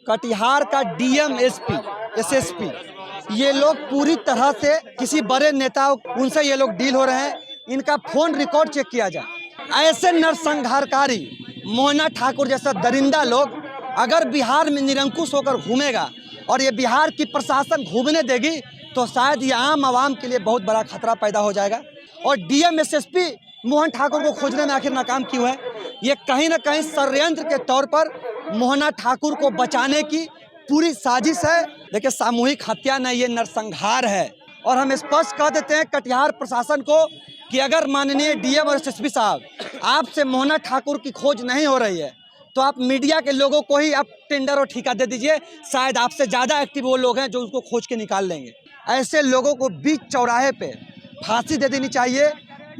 कटिहार का DM SP SSP ये लोग पूरी तरह से किसी बड़े नेता उनसे ये लोग डील हो रहे हैं। इनका फोन रिकॉर्ड चेक किया जाए। ऐसे नरसंहारकारी मोहना ठाकुर जैसा दरिंदा लोग अगर बिहार में निरंकुश होकर घूमेगा और ये बिहार की प्रशासन घूमने देगी तो शायद ये आम आवाम के लिए बहुत बड़ा खतरा पैदा हो जाएगा। और डीएम एसएसपी मोहन ठाकुर को खोजने में आखिर नाकाम क्यों है? ये कहीं ना कहीं षड्यंत्र के तौर पर मोहना ठाकुर को बचाने की पूरी साजिश है। देखिए, सामूहिक हत्या नहीं, ये नरसंहार है। और हम स्पष्ट कह देते हैं कटिहार प्रशासन को कि अगर माननीय डीएम और एसएसपी साहब आपसे मोहना ठाकुर की खोज नहीं हो रही है तो आप मीडिया के लोगों को ही आप टेंडर और ठेका दे दीजिए। शायद आपसे ज़्यादा एक्टिव वो लोग हैं जो उसको खोज के निकाल लेंगे। ऐसे लोगों को बीच चौराहे पे फांसी दे देनी चाहिए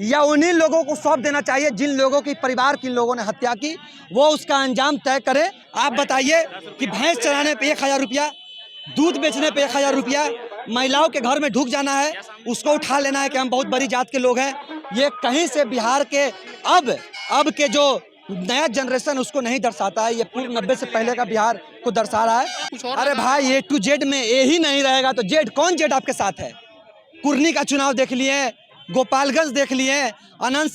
या उन्हीं लोगों को सौंप देना चाहिए जिन लोगों की परिवार की लोगों ने हत्या की, वो उसका अंजाम तय करें। आप बताइए कि भैंस चराने पे 1000 रुपया, दूध बेचने पे 1000 रुपया, महिलाओं के घर में ढुक जाना है, उसको उठा लेना है कि हम बहुत बड़ी जात के लोग हैं। ये कहीं से बिहार के अब के जो नया जनरेशन उसको नहीं दर्शाता है। ये पूर्व 90 से पहले का बिहार को दर्शा रहा है। अरे भाई, A to Z में ए ही नहीं रहेगा तो जेड कौन जेड आपके साथ है? कुर्नी का चुनाव देख लिए, गोपालगंज देख लिए, अनंत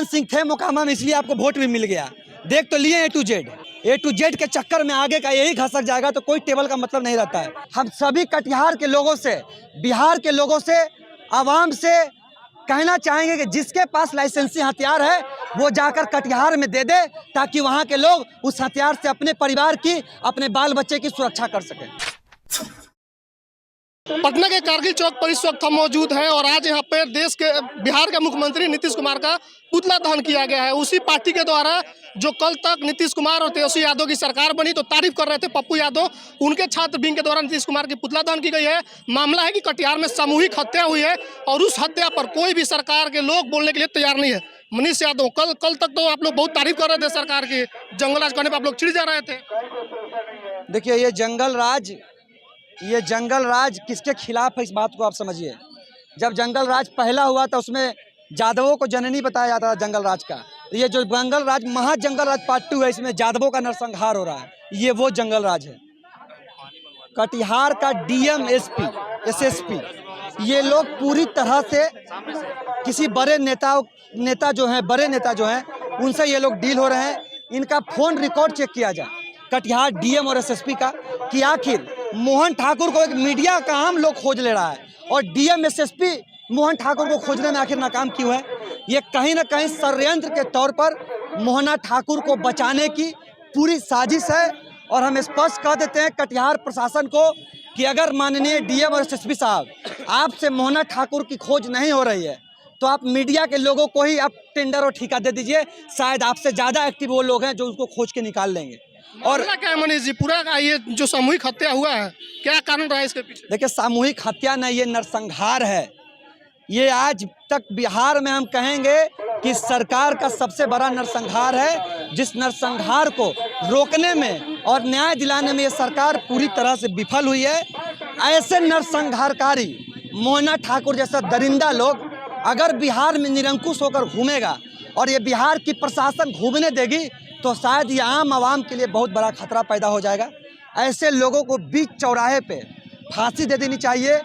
सिंह थे मोकामा में, इसलिए आपको वोट भी मिल गया। देख तो लिए A to Z के चक्कर में आगे का यही घसक जाएगा तो कोई टेबल का मतलब नहीं रहता है। हम सभी कटिहार के लोगों से, बिहार के लोगों से, आवाम से कहना चाहेंगे कि जिसके पास लाइसेंसी हथियार है वो जाकर कटिहार में दे दे ताकि वहाँ के लोग उस हथियार से अपने परिवार की, अपने बाल बच्चे की सुरक्षा कर सकें। पटना के कारगिल चौक पर इस वक्त हम मौजूद हैं और आज यहाँ पे बिहार के मुख्यमंत्री नीतीश कुमार का पुतला दहन किया गया है। उसी पार्टी के द्वारा जो कल तक नीतीश कुमार और तेजस्वी यादव की सरकार बनी तो तारीफ कर रहे थे पप्पू यादव, उनके छात्र विंग के द्वारा नीतीश कुमार की पुतला दहन की गई है। मामला है कि कटिहार में सामूहिक हत्या हुई है और उस हत्या पर कोई भी सरकार के लोग बोलने के लिए तैयार नहीं है। मनीष यादव, कल तक तो आप लोग बहुत तारीफ कर रहे थे सरकार की, जंगल राज करने पर आप लोग चिढ़ जा रहे थे। देखिए, ये जंगल राज किसके खिलाफ है, इस बात को आप समझिए। जब जंगल राज पहला हुआ था उसमें यादवों को जननी बताया जाता था जंगल राज का। ये जो जंगल राज महाजंगल राज पार्ट 2 है, इसमें यादवों का नरसंहार हो रहा है। ये वो जंगल राज है। कटिहार का डीएम एसएसपी ये लोग पूरी तरह से किसी बड़े नेता जो हैं उनसे ये लोग डील हो रहे हैं। इनका फोन रिकॉर्ड चेक किया जाए कटिहार डीएम और एसएसपी का कि आखिर मोहन ठाकुर को एक मीडिया का आम लोग खोज ले रहा है और डीएम एसएसपी मोहन ठाकुर को खोजने में आखिर नाकाम क्यों है? ये कहीं ना कहीं षड्यंत्र के तौर पर मोहना ठाकुर को बचाने की पूरी साजिश है। और हम स्पष्ट कह देते हैं कटिहार प्रशासन को कि अगर माननीय डीएम और एसएसपी साहब आपसे मोहना ठाकुर की खोज नहीं हो रही है तो आप मीडिया के लोगों को ही आप टेंडर और ठेका दे दीजिए। शायद आपसे ज़्यादा एक्टिव वो लोग हैं जो उसको खोज के निकाल लेंगे। और क्या है मनीष जी, पूरा ये जो सामूहिक हत्या हुआ है, क्या कारण रहा है इसके पीछे? देखिए, सामूहिक हत्या नहीं, ये नरसंहार है। ये आज तक बिहार में हम कहेंगे कि सरकार का सबसे बड़ा नरसंहार है, जिस नरसंहार को रोकने में और न्याय दिलाने में ये सरकार पूरी तरह से विफल हुई है। ऐसे नरसंहारकारी मोहना ठाकुर जैसा दरिंदा लोग अगर बिहार में निरंकुश होकर घूमेगा और ये बिहार की प्रशासन घूमने देगी तो शायद ये आम आवाम के लिए बहुत बड़ा खतरा पैदा हो जाएगा। ऐसे लोगों को बीच चौराहे पे फांसी दे देनी चाहिए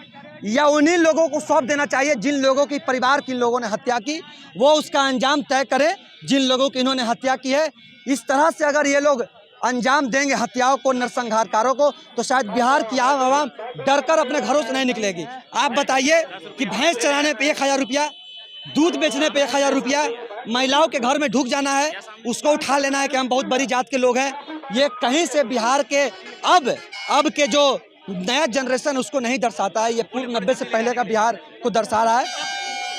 या उन्हीं लोगों को सौंप देना चाहिए जिन लोगों की परिवार की लोगों ने हत्या की, वो उसका अंजाम तय करें जिन लोगों की इन्होंने हत्या की है। इस तरह से अगर ये लोग अंजाम देंगे हत्याओं को, नरसंहारकारों को, तो शायद बिहार की आम आवाम डर कर अपने घरों से नहीं निकलेगी। आप बताइए कि भैंस चराने पे 1000 रुपया, दूध बेचने पे 1000 रुपया, महिलाओं के घर में ढुक जाना है, उसको उठा लेना है कि हम बहुत बड़ी जात के लोग हैं। ये कहीं से बिहार के अब के जो नया जनरेशन उसको नहीं दर्शाता है। ये पूर्व 90 से पहले का बिहार को दर्शा रहा है।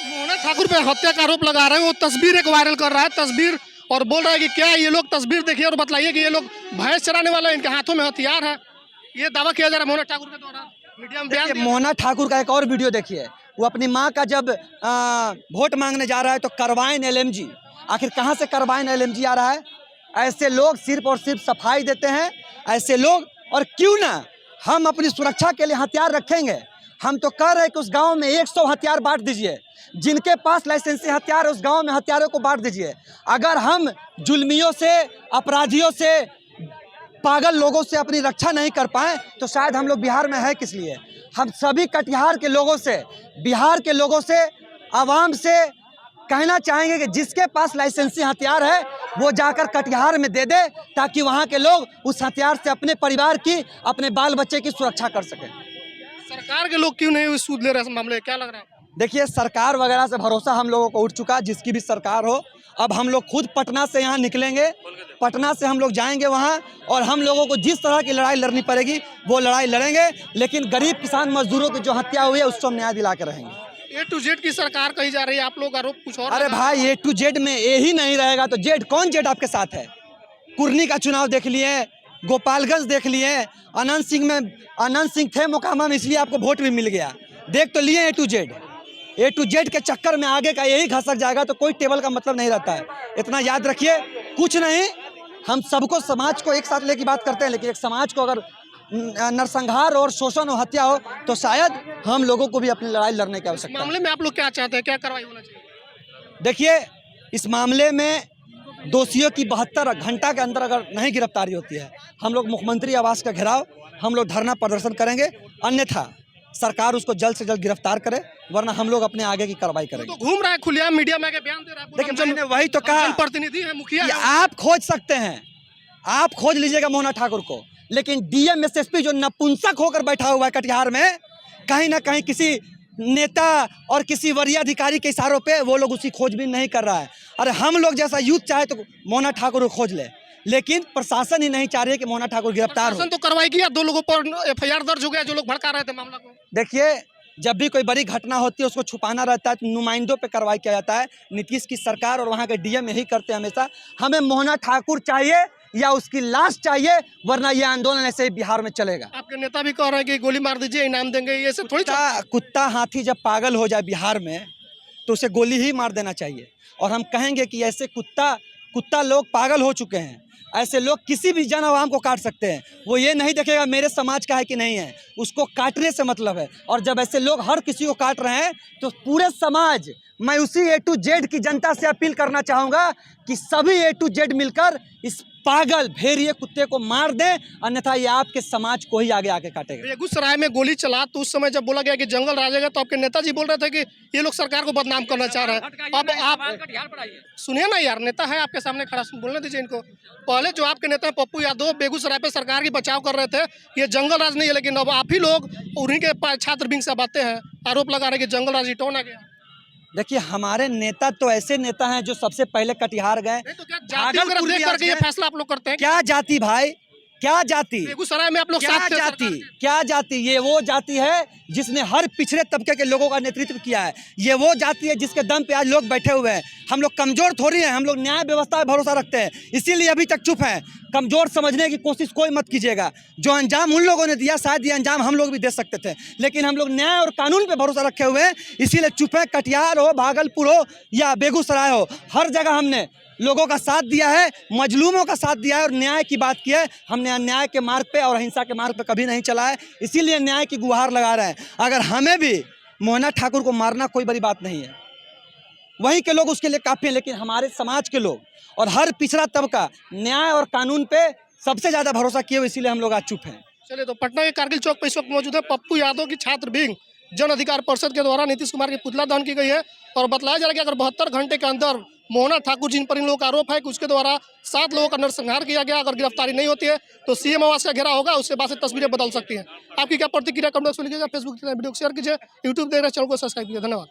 मोहना ठाकुर पे हत्या का आरोप लगा रहे हैं, वो तस्वीर एक वायरल कर रहा है तस्वीर, और बोल रहा है कि क्या ये लोग तस्वीर देखिए और बतलाइए कि ये लोग भैंस चराने वाले, इनके हाथों में हथियार है। ये दावा किया जा रहा है मोहना ठाकुर के द्वारा मीडिया में बयान। मोहना ठाकुर का एक और वीडियो देखिए, वो अपनी माँ का जब वोट मांगने जा रहा है तो कार्बाइन LMG, आखिर कहाँ से कार्बाइन LMG आ रहा है? ऐसे लोग सिर्फ और सिर्फ सफाई देते हैं ऐसे लोग। और क्यों ना हम अपनी सुरक्षा के लिए हथियार रखेंगे। हम तो कह रहे हैं कि उस गांव में 100 हथियार बांट दीजिए, जिनके पास लाइसेंसी हथियार है उस गांव में हथियारों को बांट दीजिए। अगर हम जुल्मियों से, अपराधियों से पागल लोगों से अपनी रक्षा नहीं कर पाए तो शायद हम लोग बिहार में है किस लिए। हम सभी कटिहार के लोगों से, बिहार के लोगों से, आवाम से कहना चाहेंगे कि जिसके पास लाइसेंसी हथियार है वो जाकर कटिहार में दे दे, ताकि वहाँ के लोग उस हथियार से अपने परिवार की, अपने बाल बच्चे की सुरक्षा कर सकें। सरकार के लोग क्यों नहीं सूद ले रहे हैं इस मामले में, क्या लग रहा है? देखिए, सरकार वगैरह से भरोसा हम लोगों को उठ चुका, जिसकी भी सरकार हो। अब हम लोग खुद पटना से यहाँ निकलेंगे, पटना से हम लोग जाएंगे वहाँ, और हम लोगों को जिस तरह की लड़ाई लड़नी पड़ेगी वो लड़ाई लड़ेंगे, लेकिन गरीब किसान मजदूरों की जो हत्या हुई है उसको हम न्याय दिला के रहेंगे। A to Z की सरकार कही जा रही है, आप लोग आरोप कुछ और। अरे भाई, A to Z में ए ही नहीं रहेगा तो जेड कौन जेड आपके साथ है? कुर्नी का चुनाव देख लिए, गोपालगंज देख लिए, अनंत सिंह थे मोकामा में, इसलिए आपको वोट भी मिल गया। देख तो लिए A to Z के चक्कर में आगे का यही घसक जाएगा तो कोई टेबल का मतलब नहीं रहता है। इतना याद रखिए, कुछ नहीं, हम सबको, समाज को एक साथ लेके बात करते हैं, लेकिन एक समाज को अगर नरसंहार और शोषण और हत्या हो तो शायद हम लोगों को भी अपनी लड़ाई लड़ने की आवश्यकता है। मामले में आप लोग क्या चाहते हैं, क्या कार्रवाई होना चाहिए? देखिए, इस मामले में दोषियों की 72 घंटा के अंदर अगर नहीं गिरफ्तारी होती है, हम लोग मुख्यमंत्री आवास का घेराव, हम लोग धरना प्रदर्शन करेंगे, अन्यथा सरकार उसको जल्द से जल्द गिरफ्तार करे, वरना हम लोग अपने आगे की कार्रवाई करेंगे। तो घूम रहा है खुलेआम मीडिया में आके बयान दे रहा है। देखिए, मैंने वही तो कहा, प्रतिनिधि है, मुखिया है। आप खोज सकते हैं, आप खोज लीजिएगा मोहना ठाकुर को, लेकिन डीएम एसएसपी जो नपुंसक होकर बैठा हुआ है कटिहार में, कहीं ना कहीं किसी नेता और किसी वरीय अधिकारी के इशारों पे वो लोग उसकी खोजबीन नहीं कर रहा है। अरे हम लोग जैसा यूथ चाहे तो मोहना ठाकुर को खोज ले, लेकिन प्रशासन ही नहीं चाह रही है कि मोहना ठाकुर गिरफ्तार हो। प्रशासन तो कार्रवाई किया, 2 लोगों पर FIR दर्ज हो गया जो लोग भड़का रहे थे मामला को। देखिए, जब भी कोई बड़ी घटना होती है उसको छुपाना रहता है तो नुमाइंदों पे कार्रवाई किया जाता है। नीतीश की सरकार और वहाँ के डीएम यही करते हैं हमेशा। हमें मोहना ठाकुर चाहिए या उसकी लाश चाहिए, वरना ये आंदोलन ऐसे ही बिहार में चलेगा। आपके नेता भी कह रहे हैं कि गोली मार दीजिए, इनाम देंगे, ये सब थोड़ी। कुत्ता हाथी जब पागल हो जाए बिहार में तो उसे गोली ही मार देना चाहिए। और हम कहेंगे कि ऐसे कुत्ता लोग पागल हो चुके हैं। ऐसे लोग किसी भी जन आवाम को काट सकते हैं, वो ये नहीं देखेगा मेरे समाज का है कि नहीं है, उसको काटने से मतलब है। और जब ऐसे लोग हर किसी को काट रहे हैं तो पूरे समाज, मैं उसी A to Z की जनता से अपील करना चाहूँगा कि सभी A to Z मिलकर इस पागल भेड़िए कुत्ते को मार दें, अन्यथा ये आपके समाज को ही आगे आके काटेगा। बेगूसराय में गोली चला तो उस समय जब बोला गया कि जंगल राजेगा तो आपके नेताजी बोल रहे थे कि ये लोग सरकार को बदनाम करना चाह रहे हैं। अब आप सुनिए ना यार, नेता है आपके सामने खड़ा, बोलने दीजिए इनको। पहले जो आपके नेता पप्पू यादव बेगूसराय पे सरकार की बचाव कर रहे थे, ये जंगल राज नहीं है, लेकिन अब आप ही लोग उन्हीं के छात्र विंग से बातें हैं, आरोप लगा रहे कि जंगल राज रिटर्न आ गया। देखिए, हमारे नेता तो ऐसे नेता हैं जो सबसे पहले कटिहार गए। तो क्या जाति वगैरह देख करके ये फैसला आप लोग करते हैं? क्या जाति भाई, क्या जाति? बेगूसराय में आप लोग क्या जाति? ये वो जाति है जिसने हर पिछड़े तबके के लोगों का नेतृत्व किया है। ये वो जाति है जिसके दम पे आज लोग बैठे हुए हैं। हम लोग कमजोर थोड़ी हैं, हम लोग न्याय व्यवस्था पर भरोसा रखते हैं, इसीलिए अभी तक चुप हैं। कमजोर समझने की कोशिश कोई मत कीजिएगा। जो अंजाम उन लोगों ने दिया, शायद ये अंजाम हम लोग भी दे सकते थे, लेकिन हम लोग न्याय और कानून पे भरोसा रखे हुए हैं, इसीलिए चुप है। कटिहार हो, भागलपुर हो या बेगूसराय हो, हर जगह हमने लोगों का साथ दिया है, मजलूमों का साथ दिया है और न्याय की बात की है। हमने अन्याय के मार्ग पे और अहिंसा के मार्ग पे कभी नहीं चला है, इसीलिए न्याय की गुहार लगा रहे हैं। अगर हमें भी मोहना ठाकुर को मारना कोई बड़ी बात नहीं है, वहीं के लोग उसके लिए काफ़ी हैं, लेकिन हमारे समाज के लोग और हर पिछड़ा तबका न्याय और कानून पे सबसे ज़्यादा भरोसा किए हुए, इसीलिए हम लोग आज चुप हैं। चलिए, तो पटना के कारगिल चौक पर इस वक्त मौजूद है पप्पू यादव की छात्र विंग जन अधिकार परिषद के द्वारा नीतीश कुमार की पुतला दहन की गई है और बतलाया जा रहा है कि अगर 72 घंटे के अंदर मोहना ठाकुर जिन पर इन लोगों का आरोप है कि उसके द्वारा 7 लोगों का नरसंहार किया गया, अगर गिरफ्तारी नहीं होती है तो सीएम आवास का घेरा होगा, उसके बाद से तस्वीरें बदल सकती हैं। आपकी क्या प्रतिक्रिया कमेंट बॉक्स में लिखिएगा, फेसबुक वीडियो को शेयर कीजिए, यूट्यूब देख रहे चैनल को सब्सक्राइब कीजिए। धन्यवाद।